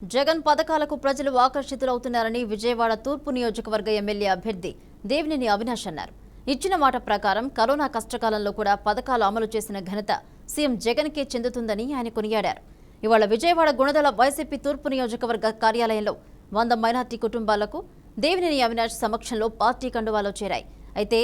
జగన్ పథకాలకు ప్రజలు ఆకర్షితులవుతున్నారని విజయవాడ తూర్పు నియోజకవర్గ ఎమ్మెల్యే అభ్యర్థి దేవినేని అవినాష్ అన్నారు. ఇచ్చిన మాట ప్రకారం కరోనా కష్టకాలంలో కూడా పథకాలు అమలు చేసిన ఘనత సీఎం జగన్కే చెందుతుందని ఆయన కొనియాడారు. ఇవాళ విజయవాడ గుణదల వైసీపీ తూర్పు నియోజకవర్గ కార్యాలయంలో 100 మైనార్టీ కుటుంబాలకు దేవినేని అవినాష్ సమక్షంలో పార్టీ కండువాలో చేరాయి. అయితే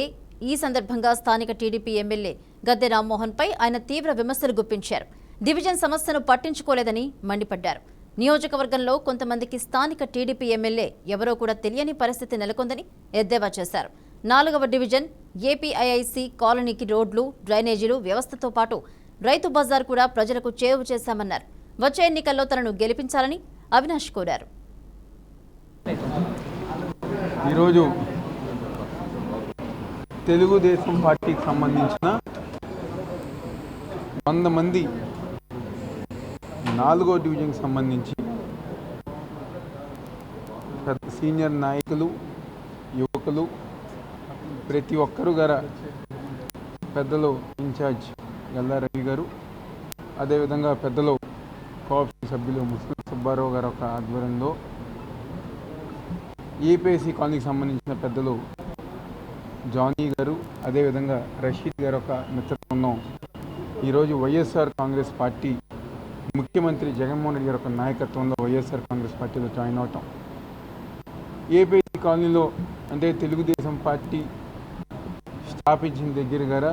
ఈ సందర్భంగా స్థానిక టీడీపీ ఎమ్మెల్యే గద్దె రామ్మోహన్ పై ఆయన తీవ్ర విమర్శలు గుప్పించారు. డివిజన్ సమస్యను పట్టించుకోలేదని మండిపడ్డారు. నియోజకవర్గంలో కొంతమందికి స్థానిక టీడీపీ ఎమ్మెల్యే ఎవరో కూడా తెలియని పరిస్థితి నెలకొందని ఎద్దేవా చేశారు. 4వ డివిజన్ ఏపీఐఐసి కాలనీకి రోడ్లు, డ్రైనేజీలు వ్యవస్థతో పాటు రైతు బజార్ కూడా ప్రజలకు చేరువ చేశామన్నారు. వచ్చే ఎన్నికల్లో తనను గెలిపించాలని అవినాష్ కోరారు. ఈరోజు తెలుగుదేశం పార్టీకి సంబంధించిన 100 మంది 4వ డివిజన్కి సంబంధించి సీనియర్ నాయకులు, యువకులు, ప్రతి ఒక్కరు గారు పెద్దలు ఇన్ఛార్జ్ గల్లా రవి గారు, అదేవిధంగా పెద్దలు కోఆప్షన్ సభ్యులు ముస్లిం సుబ్బారావు గారు ఒక ఆధ్వర్యంలో ఏపీఐసి కాలనీకి సంబంధించిన పెద్దలు జానీ గారు, అదేవిధంగా రషీద్ గారు ఒక మిత్ర బృందం ఈరోజు వైఎస్ఆర్ కాంగ్రెస్ పార్టీ ముఖ్యమంత్రి జగన్మోహన్ రెడ్డి గారి యొక్క నాయకత్వంలో వైఎస్ఆర్ కాంగ్రెస్ పార్టీలో జాయిన్ అవటం. ఏపీఐసి కాలనీలో అంటే తెలుగుదేశం పార్టీ స్థాపించిన దగ్గర గారా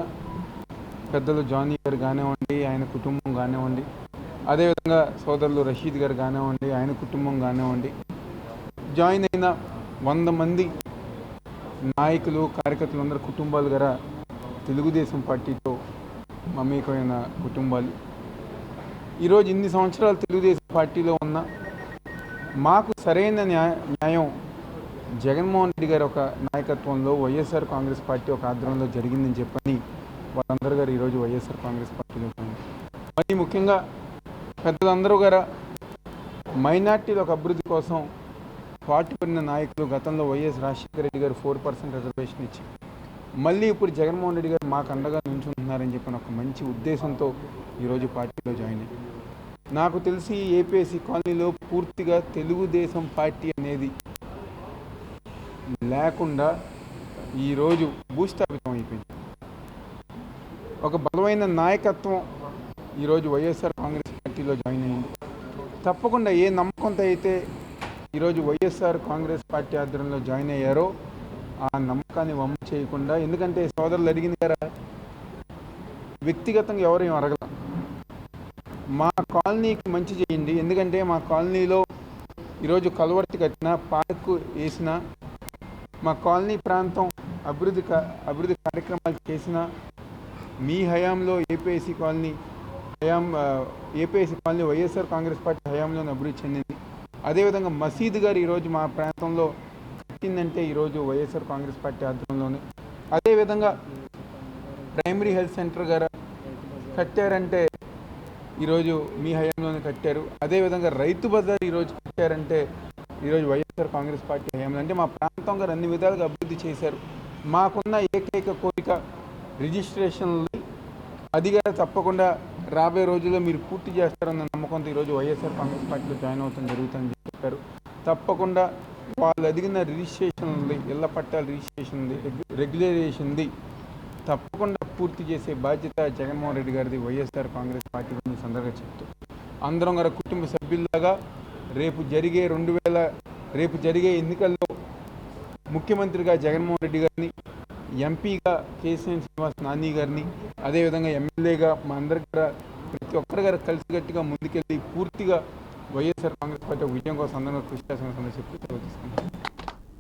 పెద్దలు జానీ గారు కానివ్వండి, ఆయన కుటుంబం కానివ్వండి, అదేవిధంగా సోదరులు రషీద్ గారు కానివ్వండి, ఆయన కుటుంబం కానివ్వండి, జాయిన్ అయిన 100 మంది నాయకులు, కార్యకర్తలు అందరి కుటుంబాలు గారా తెలుగుదేశం పార్టీతో మమేకమైన కుటుంబాలు. ఈరోజు ఇన్ని సంవత్సరాలు తెలుగుదేశం పార్టీలో ఉన్న మాకు సరైన న్యాయం జగన్మోహన్ రెడ్డి గారి ఒక నాయకత్వంలో వైఎస్ఆర్ కాంగ్రెస్ పార్టీ ఒక ఆధ్వర్యంలో జరిగిందని చెప్పని వాళ్ళందరూ గారు ఈరోజు వైఎస్ఆర్ కాంగ్రెస్ పార్టీలో మరి ముఖ్యంగా పెద్దలందరూ గారు మైనార్టీల ఒక అభివృద్ధి కోసం పాటుపడిన నాయకులు గతంలో వైఎస్ రాజశేఖర రెడ్డి గారు 4% రిజర్వేషన్ ఇచ్చి మళ్ళీ ఇప్పుడు జగన్మోహన్ రెడ్డి గారు మాకు అండగా నుంచుంటున్నారని చెప్పిన ఒక మంచి ఉద్దేశంతో ఈరోజు పార్టీలో జాయిన్ అయ్యి నాకు తెలిసి ఏపీఐసి కాలనీలో పూర్తిగా తెలుగుదేశం పార్టీ అనేది లేకుండా ఈరోజు భూస్థాపితం అయిపోయింది. ఒక బలమైన నాయకత్వం ఈరోజు వైఎస్ఆర్ కాంగ్రెస్ పార్టీలో జాయిన్ అయింది. తప్పకుండా ఏ నమ్మకంతో అయితే ఈరోజు వైఎస్ఆర్ కాంగ్రెస్ పార్టీ ఆధ్వర్యంలో జాయిన్ అయ్యారో ఆ నమ్మకాన్ని వమ్ము చేయకుండా, ఎందుకంటే సోదరులు అడిగింది కదా, వ్యక్తిగతంగా ఎవరేం అడగల, మా కాలనీకి మంచి చేయండి, ఎందుకంటే మా కాలనీలో ఈరోజు కలవర్తి కట్టిన, పార్కు వేసిన, మా కాలనీ ప్రాంతం అభివృద్ధి కార్యక్రమాలు చేసిన మీ హయాంలో APIIC colony YSR Congress party హయాంలోనే అభివృద్ధి చెందింది. అదేవిధంగా మసీదు గారు ఈరోజు మా ప్రాంతంలో కట్టిందంటే ఈరోజు వైఎస్ఆర్ కాంగ్రెస్ పార్టీ ఆధ్వర్యంలోనే. అదేవిధంగా ప్రైమరీ హెల్త్ సెంటర్ గారు కట్టారంటే ఈరోజు మీ హయాంలోనే కట్టారు. అదేవిధంగా రైతు బజార్ ఈరోజు కట్టారంటే ఈరోజు వైఎస్ఆర్ కాంగ్రెస్ పార్టీ హయాంలో. అంటే మా ప్రాంతం గారు అన్ని విధాలుగా అభివృద్ధి చేశారు. మాకున్న ఏకైక కోరిక రిజిస్ట్రేషన్లు, అది గారు తప్పకుండా రాబోయే రోజుల్లో మీరు పూర్తి చేస్తారన్న నమ్మకంతో ఈరోజు వైఎస్ఆర్ కాంగ్రెస్ పార్టీలో జాయిన్ అవుతాం జరుగుతుందని చెప్పారు. తప్పకుండా వాళ్ళు అడిగిన రిజిస్ట్రేషన్ ఉంది, ఇళ్ల పట్టాల రిజిస్ట్రేషన్ ఉంది, రెగ్యులరైజేషన్ది తప్పకుండా పూర్తి చేసే బాధ్యత జగన్మోహన్ రెడ్డి గారిది, వైఎస్ఆర్ కాంగ్రెస్ పార్టీ గురించి సందర్భంగా చెప్తూ అందరం గారి కుటుంబ సభ్యుల్లాగా రేపు జరిగే ఎన్నికల్లో ముఖ్యమంత్రిగా జగన్మోహన్ రెడ్డి గారిని, ఎంపీగా కేసీఆర్ శ్రీనివాస్ నాని గారిని, అదేవిధంగా ఎమ్మెల్యేగా మా అందరి ప్రతి ఒక్కరి గారు కలిసికట్టుగా ముందుకెళ్ళి పూర్తిగా వైఎస్ఆర్ కాంగ్రెస్ పార్టీ విజయం కోసం అందరూ కృషి చేసిన సందర్భంగా చెప్తూ